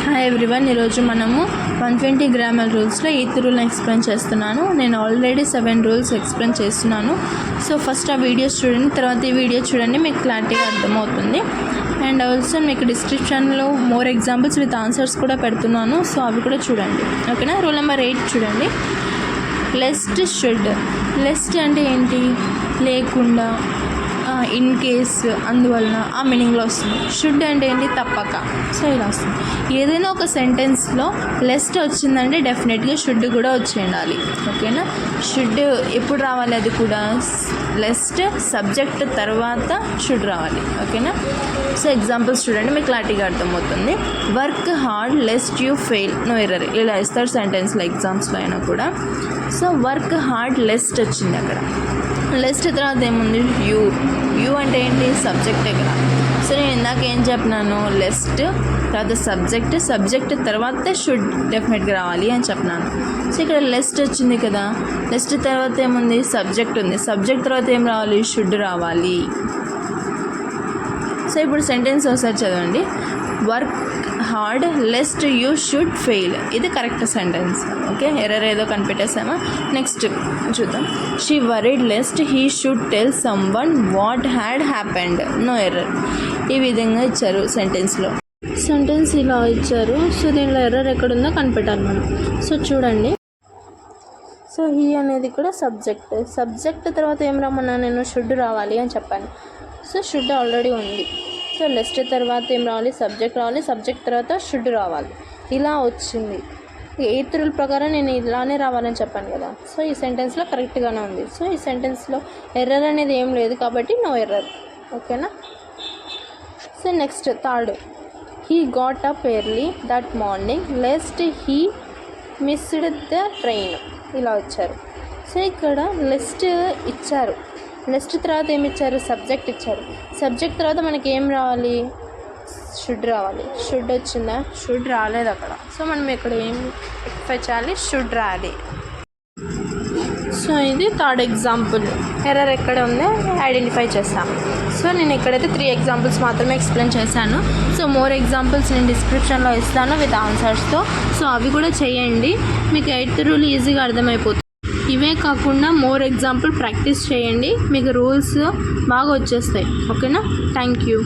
Hi everyone, ఈరోజు మనము 120 grammar రూల్స్లో 8th రూల్ని explain చేస్తున్నాను. నేను ఆల్రెడీ 7 రూల్స్ ఎక్స్ప్లెయిన్ చేస్తున్నాను. సో ఫస్ట్ ఆ వీడియోస్ చూడండి, తర్వాత ఈ వీడియో చూడండి, మీకు క్లారిటీగా అర్థమవుతుంది. అండ్ ఆల్సో మీకు డిస్క్రిప్షన్లో మోర్ ఎగ్జాంపుల్స్ విత్ ఆన్సర్స్ కూడా పెడుతున్నాను, సో అవి కూడా చూడండి. ఓకేనా. రూల్ నెంబర్ 8 చూడండి. లెస్ట్ షుడ్. లెస్ట్ అంటే ఏంటి? లేకుండా, ఇన్ కేస్, అందువలన ఆ మీనింగ్లో వస్తుంది. షుడ్ అంటే ఏంటి? తప్పక. సో ఇలా వస్తుంది. ఏదైనా ఒక సెంటెన్స్లో లెస్ట్ వచ్చిందంటే డెఫినెట్గా షుడ్ కూడా వచ్చి ఉండాలి. ఓకేనా. షుడ్ ఎప్పుడు రావాలి? అది కూడా లెస్ట్ సబ్జెక్ట్ తర్వాత షుడ్ రావాలి. ఓకేనా. సో ఎగ్జాంపుల్స్ చూడండి, మీకు క్లారిటీగా అర్థమవుతుంది. Work hard lest you fail, no error, ఇలా ఇస్తారు సెంటెన్స్లో ఎగ్జామ్స్లో అయినా కూడా. సో వర్క్ హార్డ్ లెస్ట్ వచ్చింది అక్కడ. లెస్ట్ తర్వాత ఏముంది? యూ అంటే ఏంటి? సబ్జెక్టే కదా. సో నేను ఇందాక ఏం చెప్పినాను? లెస్ట్ తర్వాత సబ్జెక్ట్ తర్వాత షుడ్ డెఫినెట్గా రావాలి అని చెప్పినాను. సో ఇక్కడ లెస్ట్ వచ్చింది కదా, లెస్ట్ తర్వాత ఏముంది? సబ్జెక్ట్ ఉంది. సబ్జెక్ట్ తర్వాత ఏం రావాలి? షుడ్ రావాలి. సో ఇప్పుడు సెంటెన్స్ ఒకసారి చదవండి. Work hard lest you should fail, ఇది కరెక్ట్ సెంటెన్స్. ఓకే, ఎర్రర్ ఏదో కనిపెట్టేసామా? నెక్స్ట్ చూద్దాం. She worried lest he should tell someone what had happened, no error. ఈ విధంగా ఇచ్చారు సెంటెన్స్లో. సెంటెన్స్ ఇలా ఇచ్చారు. సో దీనిలో ఎర్రర్ ఎక్కడుందో కనిపెట్టాలి మనం. సో చూడండి. సో హీ అనేది కూడా సబ్జెక్ట్ తర్వాత ఏం రమ్మన్నా నేను? షుడ్ రావాలి అని చెప్పాను. సో షుడ్ ఆల్రెడీ ఉంది. సో లెస్ట్ తర్వాత ఏం రావాలి? సబ్జెక్ట్ రావాలి. సబ్జెక్ట్ తర్వాత షుడ్ రావాలి. ఇలా వచ్చింది. 8th రూల్ ప్రకారం నేను ఇలానే రావాలని చెప్పాను కదా. సో ఈ సెంటెన్స్లో కరెక్ట్గానే ఉంది. సో ఈ సెంటెన్స్లో ఎర్రర్ అనేది ఏం లేదు కాబట్టి నో ఎర్రర్. ఓకేనా. So next third. He got up early that morning lest he missed the train, ఇలా వచ్చారు. సో ఇక్కడ లెస్ట్ ఇచ్చారు. లెస్ట్ తర్వాత ఏమి ఇచ్చారు? సబ్జెక్ట్ ఇచ్చారు. సబ్జెక్ట్ తర్వాత మనకి ఏం రావాలి? షుడ్ రావాలి. షుడ్ వచ్చిందా? షుడ్ రాలేదు అక్కడ. సో మనం ఇక్కడ ఏం ఎక్స్పెక్ట్ చేయాలి? షుడ్ రాలి. సో ఇది థర్డ్ ఎగ్జాంపుల్. ఎర్రర్ ఎక్కడ ఉందో ఐడెంటిఫై చేస్తాము. సో నేను ఇక్కడైతే 3 ఎగ్జాంపుల్స్ మాత్రమే ఎక్స్ప్లెయిన్ చేశాను. సో మోర్ ఎగ్జాంపుల్స్ నేను డిస్క్రిప్షన్లో ఇస్తాను విత్ ఆన్సర్స్తో. సో అవి కూడా చేయండి, మీకు 8th రూల్ ఈజీగా అర్థమైపోతుంది. ఇవే కాకుండా మోర్ ఎగ్జాంపుల్ ప్రాక్టీస్ చేయండి, మీకు రూల్స్ బాగా వచ్చేస్తాయి. ఓకేనా. Thank you.